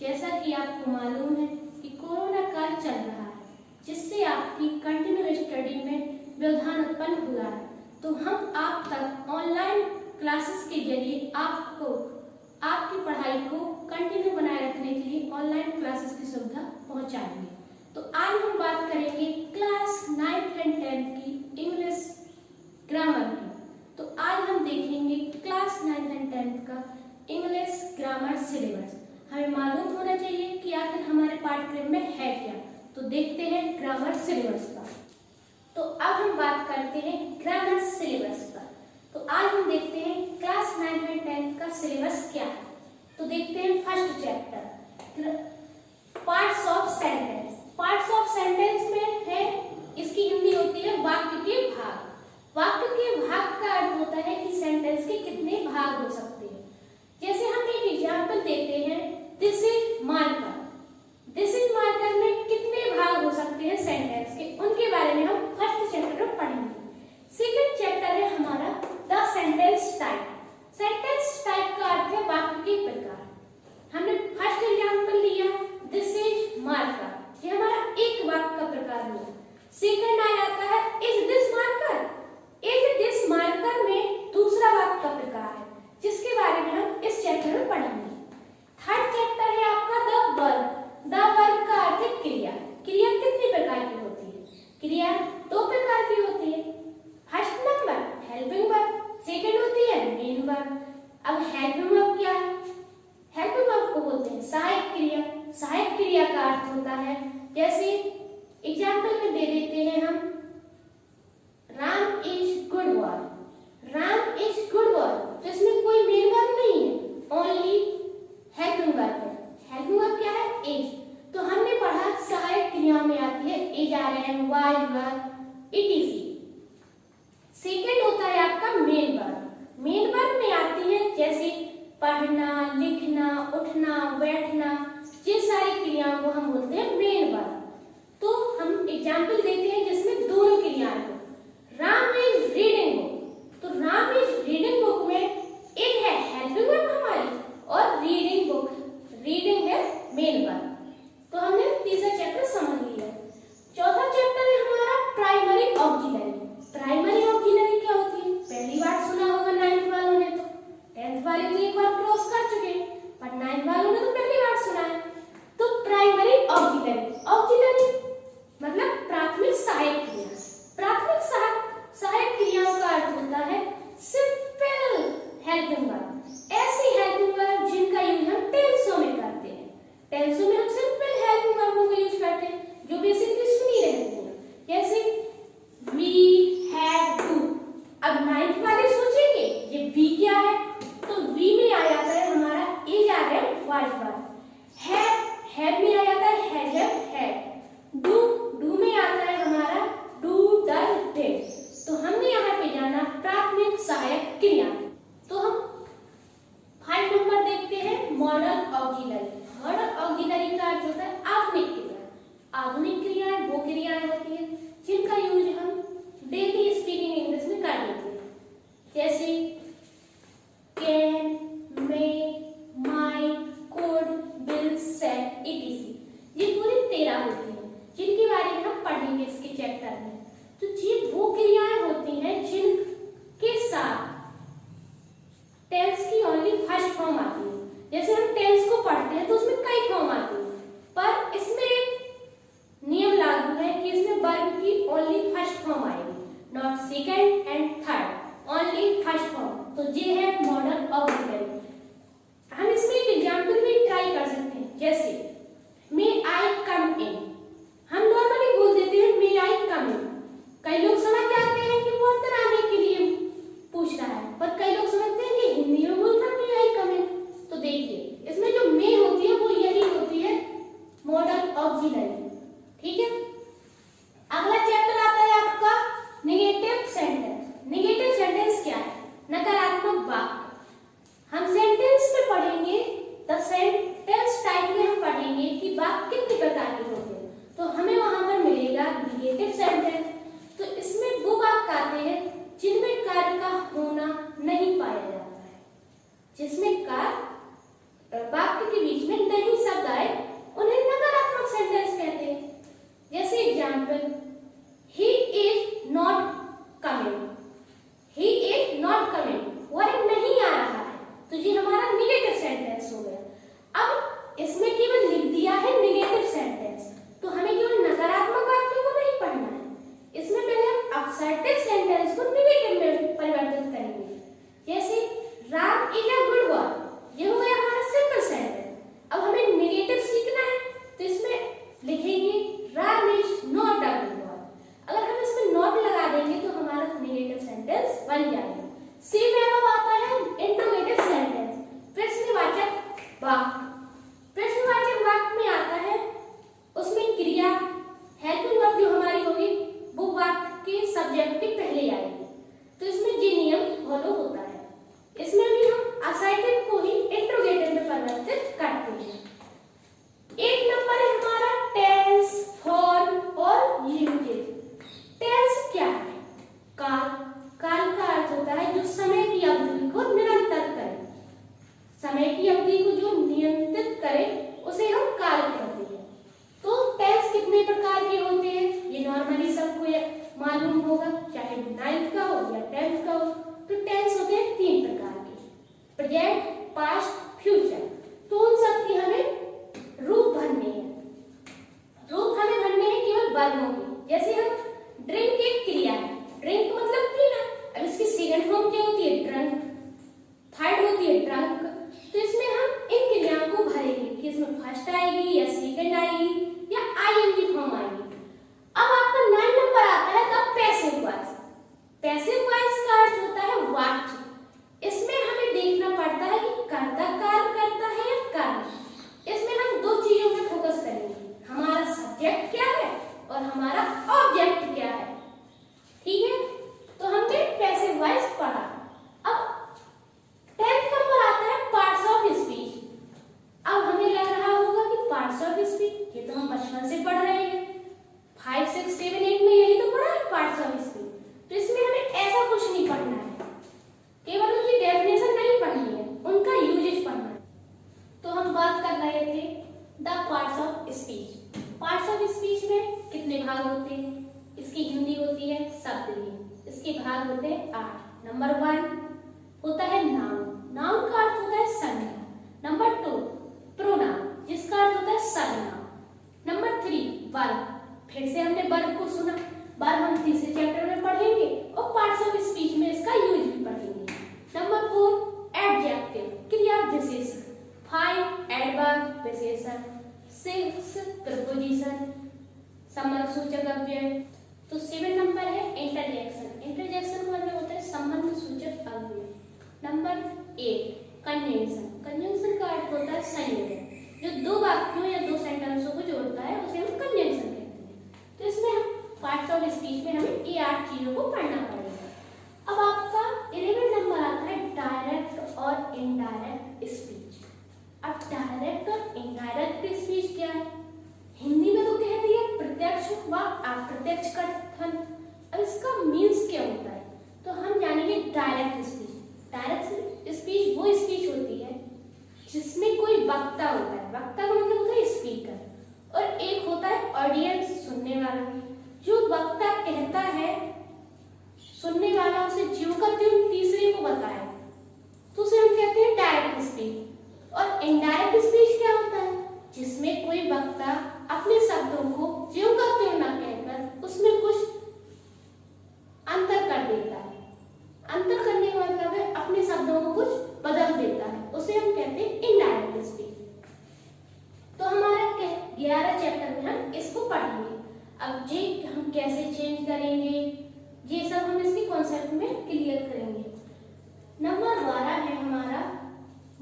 जैसा कि आपको मालूम है कि कोरोना काल चल रहा है, जिससे आपकी कंटिन्यू स्टडी में व्यवधान उत्पन्न हुआ है, तो हम आप तक ऑनलाइन क्लासेस के जरिए आपको आपकी पढ़ाई को कंटिन्यू बनाए रखने के लिए ऑनलाइन क्लासेस की सुविधा पहुंचाएंगे। तो आज हम बात करेंगे क्लास 9th एंड 10th की इंग्लिश ग्रामर की। तो आज हम देखेंगे क्लास 9th एंड 10th का इंग्लिश ग्रामर सिलेबस। हमें मालूम होना चाहिए कि आखिर हमारे पाठ्यक्रम में है क्या। तो देखते हैं ग्रामर सिलेबस का। तो अब हम बात करते हैं ग्रामर सिलेबस का। तो आज हम देखते हैं क्लास 9th एंड 10th का सिलेबस क्या है। तो देखते हैं first chapter parts of sentence. Parts of sentence में है, इसकी हिंदी होती है वाक्य के भाग। वाक्य के भाग का अर्थ होता है कि सेंटेंस के कितने भाग हो सकते हैं। जैसे हम एक एग्जांपल देते हैं, this is marker. This is marker में कितने भाग हो सकते हैं सेंटेंस के, उनके बारे में हम फर्स्ट चैप्टर में पढ़ेंगे। सेकंड चैप्टर है हमारा the sentence type. Sentence type का अर्थ है वाक्य के प्रकार। हमने फर्स्ट एग्जांपल लिया दिस इज मार्कर, ये हमारा एक वाक्य का प्रकार हुआ। सेकंड आ जाता है is this marker. Is this marker में दूसरा वाक्य का प्रकार है, जिसके बारे में हम इस चैप्टर में पढ़ेंगे। थर्ड चैप्टर है आपका द वर्ब। द वर्ब का अर्थ है क्रिया। क्रिया कितने प्रकार की होती है? क्रिया दो प्रकार की होती है। First number helping verb, second होती है मेन वर्ब। अब हेल्पिंग वर्ब क्या है? हेल्पिंग वर्ब को बोलते हैं सहायक क्रिया। सहायक क्रिया का अर्थ होता है, जैसे एग्जाम्पल में दे देते हैं हम, Ram is good boy. Ram is good boy, तो इसमें कोई मेन वर्ब नहीं है, ओनली हेल्पिंग वर्ब है। हेल्पिंग वर्ब क्या है? इज। तो हमने पढ़ा सहायक क्रिया में आती है is, are, am, was, were, etc। Second होता है आपका मेन वर्ब। मेन वर्ब में आती है जैसे पढ़ना, लिखना, उठना, बैठना, ये सारी क्रियाओं को हम बोलते हैं मेन वर्ब। तो हम एग्जाम्पल देते हैं जिसमें दोनों क्रियाएं हो। राम इज रीडिंग बुक, तो राम इज रीडिंग बुक में एक है हेल्पिंग वर्ब हमारी, और रीडिंग बुक, रीडिंग है मेन वर्ब। तो हमने तीसरा चैप्टर समझ लिया। चौथा चैप्टर है हमारा प्राइमरी ऑक्सिलरी। प्राइमरी ऑक्सिलरी क्या होती है? पहली बार सुना होगा 9th वालों ने, तो 10th वाले तो एक बार क्रॉस कर चुके हैं, पर 9th वालों ने तो पहली बार सुना है। तो प्राइमरी ऑक्सिलरी, ऑक्सिलरी मतलब प्राथमिक सहायक क्रिया। प्राथमिक सहायक क्रियाओं का अर्थ होता है सिंपल हेल्पिंग वर्ब। ऐसी हेल्पिंग वर्ब जिनका यूज हम टेंसों में करते हैं। टेंसों में हम सिंपल हेल्पिंग वर्बों का यूज करते हैं, जो बेसिकली सुनी रहती हैं, जैसे वी, हैव, डू। अब 9th वाले सोचेंगे ये वी क्या है, तो वी में आ जाता है हमारा is, are, am, was, were. Have में आ जाता है हैज, हैड। डू में आता है हमारा डू, डन, डिड। तो हमने यहाँ पे जाना प्राथमिक सहायक क्रिया। तो हम 5 नंबर देखते हैं मॉडल ऑक्सिलरी। मॉडल ऑक्सिलरी का अर्थ होता है आधुनिक क्रिया। आधुनिक क्रियाएं वो क्रियाएं होती है जिनका यूज हम डेली स्पीकिंग इंग्लिश में कर लेते हैं, जैसे can, may, might, could, will, said, etc। ये पूरी 13 होती हैं, जिनके बारे में हम पढ़ेंगे इसके चैप्टर में। तो ये वो क्रियाएं होती हैं जिनके साथ टेंस की ओनली फर्स्ट फॉर्म आती है। जैसे हम टेंस को पढ़ते हैं तो उसमें कई फॉर्म आती है, पर इसमें एक नियम लागू है कि इसमें वर्ब की ओनली फर्स्ट फॉर्म आएगी, not second and third, only first form. तो ये है मॉडल ऑक्सिलरी। हम इसमें एक एग्जांपल भी ट्राई कर सकते हैं, जैसे आपके बीच में नहीं शब्द आए उन्हें नकारात्मक सेंटेंस कहते हैं। जैसे example, he is not coming, he is not coming, वह नहीं आ रहा है, तो ये हमारा निगेटिव सेंटेंस हो गया। अब इसमें केवल लिख दिया है निगेटिव सेंटेंस, तो हमें केवल नकारात्मक वाक्यों को नहीं पढ़ना है, इसमें पहले हम असर्टिव सेंटेंस को निगेटिव में परिवर्तित करेंगे। जैसे Ram is a good boy, ये हो गया हमारा सिंपल सेंटेंस। अब हमें निगेटिव सीखना है, तो इसमें लिखेंगे Ram is not a good boy. अगर हम इसमें नॉट लगा देंगे तो हमारा निगेटिव सेंटेंस बन जाएगा। सेम अब आता है इंट्रोगेटिव सेंटेंस, प्रश्नवाचक वाक्य। प्रश्नवाचक वाक्य में आता है उसमें क्रिया हेल्पिंग वर्ब जो हमारी होगी वो वाक्य के सब्जेक्ट के पहले आएगी, तो इसमें ये नियम फॉलो होता है। इसमें भी हम असर्टिव को ही इंट्रोगेटिव में परिवर्तित करते हैं। एक नंबर है हमारा टेंस, फॉर्म और यूजेज। टेंस क्या है? काल। काल का अर्थ होता है जो समय की अवधि को निरंतर करे, समय की अवधि को जो नियंत्रित करे उसे हम काल कहते हैं। तो टेंस कितने प्रकार के होते हैं ये नॉर्मली सबको मालूम होगा, चाहे 9th का हो या 10th का हो। तो टेंस होते हैं 3 प्रकार के, प्रेजेंट, पास्ट, फ्यूचर। तो उन सब की हमें रूप भरने हैं, रूप हमें भरने हैं केवल वर्गों के। जैसे हम ड्रिंक एक क्रिया है, ड्रिंक मतलब पीना, अब इसकी सेकंड फॉर्म क्या होती है? ड्रंक, थर्ड होती है ड्रंक। तो इसमें हम इन क्रियाओं को भरेंगे कि इसमें फर्स्ट आएगी या सेकंड आएगी या आईएनजी फॉर्म आएगी। अब आपका 9 नंबर आता है the passive voice. Passive voice का अर्थ होता है वाच्य। इसमें हमें देखना पड़ता है कि कर्ता कार्य करता है या कार्य। इसमें हम 2 चीजों पे फोकस करेंगे, हमारा सब्जेक्ट क्या है और हमारा ऑब्जेक्ट क्या है। ठीक है, तो हमने पैसिव वॉइस पढ़ा। अब 10th नंबर आता है पार्ट्स ऑफ स्पीच। अब हमें लग रहा होगा कि पार्ट्स ऑफ स्पीच ये तो हम बचपन से पढ़ रहे हैं, 5, 6, 7, 8 में यही तो पढ़ा है पार्ट्स ऑफ स्पीच। तो इसमें हमें ऐसा कुछ नहीं पढ़ना है, केवल उनकी डेफिनेशन नहीं पढ़नी है, उनका यूजेज पढ़ना है। तो हम बात कर रहे थे the parts of speech. Parts of speech में कितने भाग होते हैं? इसकी हिंदी होती है शब्दहीन, इसके भाग होते हैं 8। नंबर 1 होता है नाउन, नाउन का अर्थ होता है संज्ञा। नंबर 2 प्रोनाउन, जिसका अर्थ होता है सर्वनाम। नंबर 3 वर्ब, फिर से हमने वर्ब को सुना, वर्ब हम तीसरे चैप्टर में पढ़ेंगे और पार्ट्स ऑफ स्पीच में इसका यूज भी पढ़ेंगे। नंबर 4 एडजेक्टिव, क्रिया विशेषण। 5 एडवर्ब, विशेषण। 6 प्रीपोजिशन, संबंध सूचक अव्यय। तो 7 नंबर है इंटरजेक्शन। इंटरजेक्शन का मतलब होता है संबंध सूचक अव्यय। नंबर 8 कंजंक्शन, कंजंक्शन का अर्थ होता है संयोजन, जो 2 वाक्यों या 2 सेंटेंसों को जोड़ता है उसे हम कंजंक्शन कहते हैं। तो इसमें हम पार्ट्स ऑफ स्पीच में हमें ये 8 चीजों को पढ़ना पड़ेगा। अब आपका 11 नंबर आता है डायरेक्ट और इनडायरेक्ट स्पीच। अब डायरेक्ट और इनडायरेक्ट स्पीच क्या है? हिंदी में तो कह दिया प्रत्यक्ष व अप्रत्यक्ष कथन। अब इसका मीन्स क्या होता है? तो हम जानेंगे डायरेक्ट स्पीच। डायरेक्ट स्पीच वो स्पीच होती है जिसमें कोई वक्ता होता है, वक्ता का मतलब होता है स्पीकर, और एक होता है ऑडियंस, सुनने वाला। जो वक्ता कहता है, सुनने वाला उसे ज्यों का त्यों तीसरे को बताए, तो उसे हम कहते हैं डायरेक्ट स्पीच। और इनडायरेक्ट स्पीच क्या होता है? जिसमें कोई वक्ता अपने शब्दों को ज्यों का त्यों ना कहकर उसमें कुछ अंतर कर देता है। अंतर करने का मतलब है अपने शब्दों को कुछ बदल देता है, उसे हम कहते हैं इनडायरेक्ट स्पीच। तो हमारा 11 चैप्टर में हम इसको पढ़ेंगे। अब ये हम कैसे चेंज करेंगे ये सब हम इसके कॉन्सेप्ट में क्लियर करेंगे। नंबर 12 है हमारा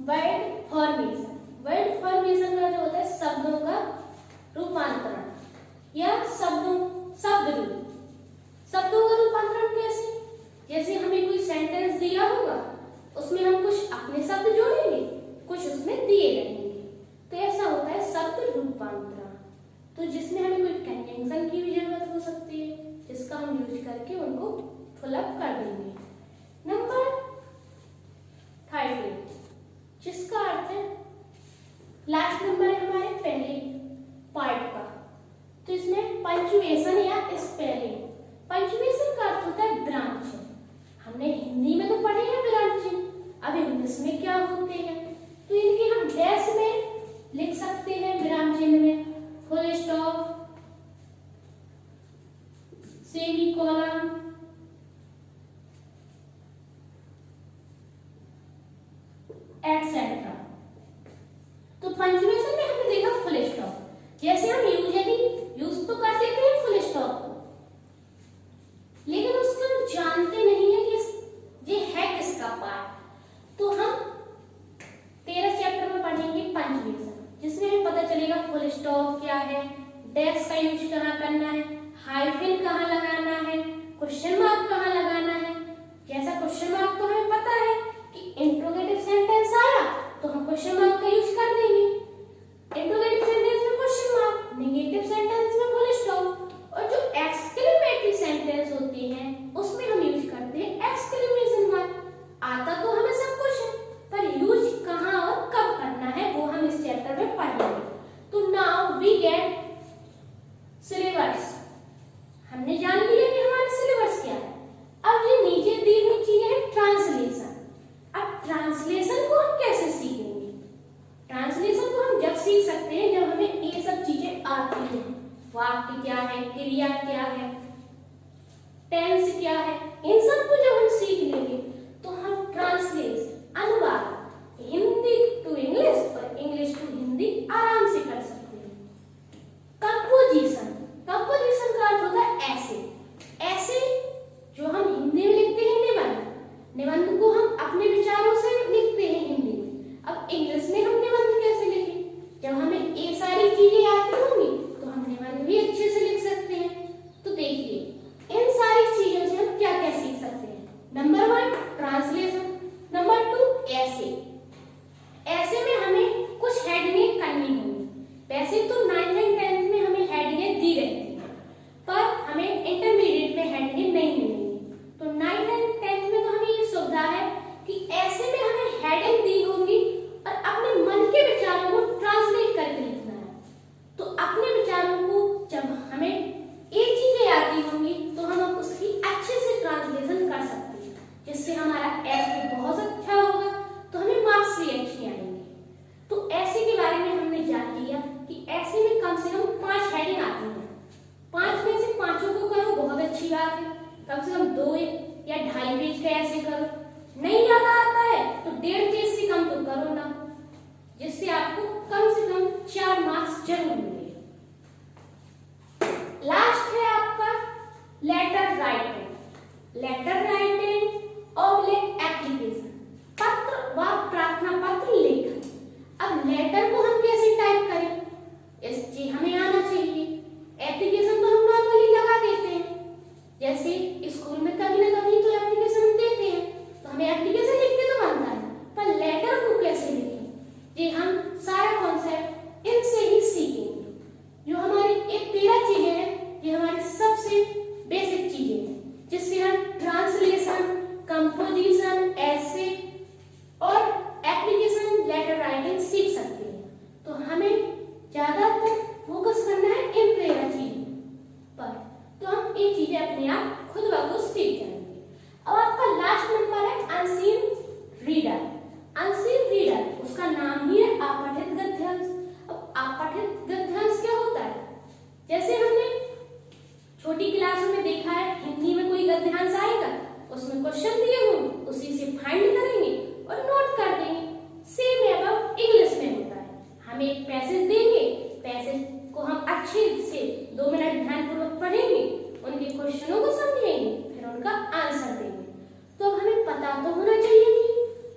वर्ड फॉर्मेशन। वर्ड फॉर्मेशन का जो होता है शब्दों का रूपांतरण या शब्द रूप। शब्दों का रूपांतरण कैसे? जैसे हमें कोई सेंटेंस दिया होगा, उसमें हम कुछ अपने शब्द जोड़ेंगे, कुछ उसमें दिए रहेंगे, तो ऐसा होता है शब्द रूपांतरण। तो जिसमें हमें कोई कंजंक्शन की भी जरूरत हो सकती है, जिसका हम यूज करके उनको फुलअप कर देंगे। नंबर 30 जिसका अर्थ है पंक्चुएशन या स्पेलिंग। पंक्चुएशन का अर्थ होता है विराम चिन्ह। हमने हिंदी में तो पढ़े हैं विराम चिन्ह, अब इंग्लिश में क्या होते हैं? तो इनके हम डैश में लिख सकते हैं, विराम चिन्ह में फुल स्टॉप, सेमीकोलन, एटसेट्रा। तो पंक्चुएशन में हमने देखा फुल स्टॉप, जैसे हम यूजुअली यूज तो कर देते हैं फुल स्टॉप को, लेकिन उसको हम जानते नहीं है कि ये है किसका पार्ट। तो हम 13 चैप्टर में पढ़ेंगे पंक्चुएशन, जिसमें हमें पता चलेगा फुल स्टॉप क्या है, डैश का यूज कहाँ करना है, हाइफन कहाँ लगाना है, क्वेश्चन मार्क कहाँ लगाना है। जैसा क्वेश्चन मार्क तो हमें पता है कि इंट्रोगेटिव सेंटेंस आया तो हम क्वेश्चन मार्क का यूज कर देंगे, इंट्रोगेटिव सेंटेंस में क्वेश्चन मार्क, नेगेटिव सेंटेंस में फुल स्टॉप, और जो एक्सक्लेमेटरी सेंटेंस होते हैं उसमें हम यूज करते हैं एक्सक्लेमेशन मार्क। आता तो हमें सब कुछ है, पर यूज कहाँ और कब करना है वो हम इस चैप्टर में पढ़ेंगे। तो नाउ वी गेट सिलेबस। हमने जान लिया कि हमारा सिलेबस क्या है। अब ये नीचे दी हुई चीजें हैं ट्रांसलेशन। अब ट्रांसलेशन को हम कैसे सीखेंगे? ट्रांसलेशन को हम जब सीख सकते हैं जब हमें ये सब चीजें आती हैं। वाक्य क्या है, क्रिया क्या है, टेंस क्या है, इन सब को जब हम सीख लेंगे तो हम ट्रांसलेट, अनुवाद, हिंदी टू इंग्लिश और इंग्लिश टू हिंदी आराम से कर सकते हैं। कंपोजिशन, कंपोजिशन का अर्थ होता है ऐसे। ऐसे जो हम हिंदी में लिखते हैं निबंध, निबंध को हम अपने विचारों से लिखते हैं हिंदी में। अब इंग्लिश में हम निबंध कैसे लिखें? जब हमें ये सारी चीजें आती होंगी तो हम निबंध भी अच्छे से लिख सकते हैं। तो देखिए इन सारी चीजों से हम क्या क्या सीख सकते हैं। नंबर 1 ट्रांसलेशन, नंबर 2 ऐसे। ऐसे में हमें कुछ हेडिंगें करनी होंगी। वैसे तो 9th एंड 10th में हमें हेडिंगें दी रहती हैं, पर हमें इंटरमीडिएट में हेडिंगें नहीं मिलेंगी। तो 9th एंड 10th में तो हमें ये सुविधा है कि ऐसे में हमें हेडिंग दी होंगी और अपने मन के विचारों को ट्रांसलेट करके लिखना है। तो अपने विचारों को जब हमें ये चीजें आती होंगी तो हम उसकी अच्छे से ट्रांसलेशन कर सकते हैं, जिससे हमारा ऐसे बहुत अच्छा होगा, तो हमें मार्क्स भी अच्छे आएंगे। तो ऐसे के बारे में हमने जान लिया कि ऐसे में कम से कम 5 हेडिंग आती हैं। 5 में से 5 को करो बहुत अच्छी बात है, कम से कम 2 या 2.5 पेज का ऐसे करो। नहीं ज्यादा आता है तो 1.5 पेज से कम तो करो ना, जिससे आपको कम से कम 4 मार्क्स जरूर मिलेंगे। लास्ट है आपका लेटर राइटिंग। लेटर राइटिंग और एप्लीकेशन, पत्र व प्रार्थना पत्र लेखन। अब लेटर को हम कैसे टाइप करें, इससे हमें आना चाहिए। एप्लीकेशन तो हम नॉर्मली लगा देते हैं, जैसे स्कूल में कभी ना कभी तो एप्लीकेशन हम देते हैं, तो हमें एप्लीकेशन लिख के तो बनता है, पर लेटर को कैसे लिखें ये हम सारा कॉन्सेप्ट इनसे ही सीखेंगे। जो हमारी ये 13 चीजें हैं ये हमारी सबसे बेसिक चीजें हैं, जिससे हम ट्रांसलेशन, कंपोजिशन, ऐसे और एप्लीकेशन, लेटर राइटिंग सीख सकते हैं। तो हमें ज्यादातर फोकस करना है इन 13 चीजों पर, तो हम ये चीजें अपने आप खुद ब खुद सीख जाएंगे। अब आपका लास्ट नंबर है अनसीन रीडर। अनसीन रीडर, उसका नाम ही है अपठित गद्यांश। अब अपठित गद्यांश क्या होता है? जैसे हमने छोटी क्लासों में देखा है, हिंदी में कोई गद्यांश आएगा, उसमें क्वेश्चन दिए होंगे, उसी से फाइंड करेंगे और नोट कर देंगे। सेम अब इंग्लिश में होता है, हम एक पैसेज देंगे, पैसेज को हम अच्छे से 2 मिनट ध्यानपूर्वक पढ़ेंगे, उनके क्वेश्चनों को समझेंगे, फिर उनका आंसर देंगे। तो अब हमें पता तो होना चाहिए कि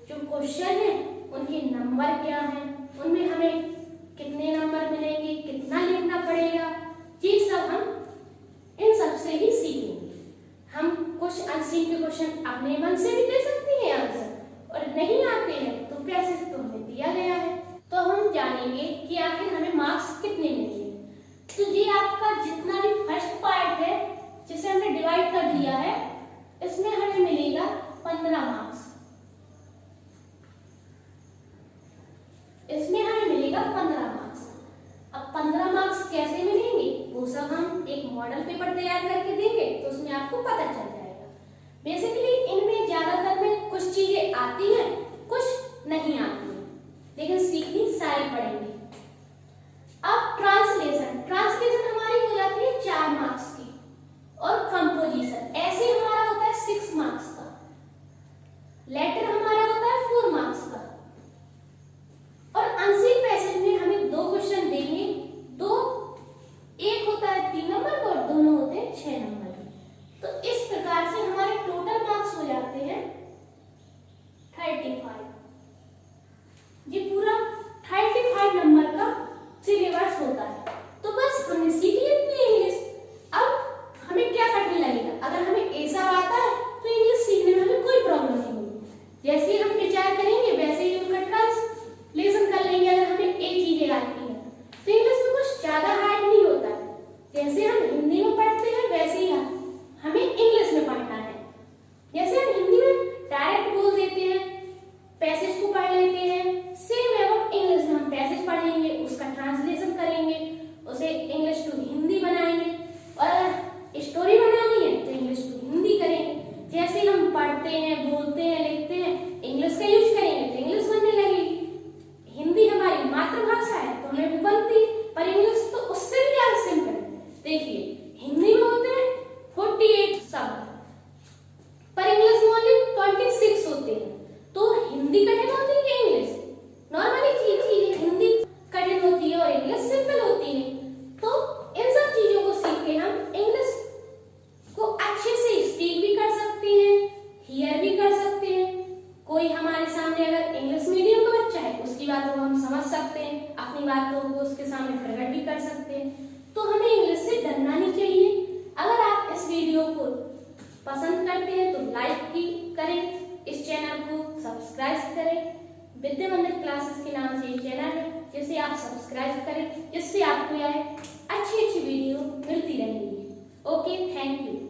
जो क्वेश्चन है उनके नंबर क्या है, उनमें हमें कितने नंबर मिलेंगे, कितना लिखना पड़ेगा, ये सब हम इन सब से ही सीखेंगे। हम कुछ अनसीन के क्वेश्चन अपने मन से भी दे सकते हैं आंसर, और नहीं आते हैं तो पैसेज तो हमें दिया गया है, तो हम जानेंगे कि आखिर हमें मार्क्स कितने मिलेंगे। तो ये आपका जितना भी फर्स्ट पार्ट है जिसे हमने डिवाइड कर दिया है, इसमें हमें मिलेगा 15 मार्क्स। इसमें हमें मिलेगा मॉडल पेपर तैयार करके देंगे तो उसमें आपको पता चल जाएगा। बेसिकली इनमें ज्यादातर में कुछ चीजें आती हैं, कुछ नहीं आती हैं, लेकिन सीखनी सारी पड़ेंगी। अब ट्रांसलेशन हमारी हो जाती है 4 मार्क्स की, और कंपोजिशन ऐसे हमारा होता है 6 मार्क्स का। लेटर हमारा होता है 4 मार्क्स का। और अनसीन पैसेज में हमें 2 क्वेश्चन देंगे, एक होता है 3 नंबर का और दोनों होते हैं 6 नंबर के। तो इस प्रकार से हमारे टोटल मार्क्स हो जाते हैं 35। ये पूरा 35 नंबर का सिलेबस होता है। तो बस हमने सीख ली इतनी इंग्लिश। अब हमें क्या करने लगेगा? अगर हमें ऐसा आता है तो इंग्लिश सीखने में हमें कोई प्रॉब्लम नहीं होगी। जैसे ही हम विचार करेंगे वैसे ही उनका ट्रांसलेशन कर लेंगे। अगर हमें एक चीजें आती है तो इंग्लिश में कुछ ज्यादा हार्ड नहीं होता है। जैसे हम हिंदी में पढ़ते हैं वैसे ही हमें इंग्लिश में पढ़ना है। जैसे हम हिंदी में डायरेक्ट बोल देते हैं, पैसेज को पढ़ लेते हैं, सेम है वो इंग्लिश में हम पैसेज पढ़ेंगे, उसका ट्रांसलेशन करेंगे, उसे इंग्लिश टू हिंदी बनाएंगे, और स्टोरी बनानी है तो इंग्लिश टू हिंदी करेंगे। जैसे हम पढ़ते हैं, बोलते हैं, लिखते हैं, इंग्लिश का यूज करेंगे तो इंग्लिश बनने लगेगी। हिंदी हमारी मातृभाषा है तो हमें भी बनती है, पर इंग्लिश तो उससे भी ज्यादा सिंपल है। देखिए हिंदी में होते हैं 48 शब्द, पर इंग्लिश में ओनली 26 होते हैं। तो हिंदी कठिन होती है कि इंग्लिश? नॉर्मली चीज हिंदी कठिन होती है और इंग्लिश सिंपल होती है। तो इन सब चीजों को सीख के हम इंग्लिश को अच्छे से स्पीक भी कर सकते हैं, हियर भी कर सकते हैं। कोई हमारे सामने अगर इंग्लिश मीडियम का बच्चा है उसकी बातों को हम समझ सकते हैं, अपनी बातों को उसके सामने प्रकट भी कर सकते हैं। तो हमें इंग्लिश से डरना नहीं चाहिए। अगर आप इस वीडियो को पसंद करते हैं तो लाइक की करें, इस चैनल को सब्सक्राइब करें। विद्या मंदिर क्लासेस के नाम से ये चैनल है, जिसे आप सब्सक्राइब करें, जिससे आपको यह अच्छी वीडियो मिलती रहेंगी। Okay, thank you.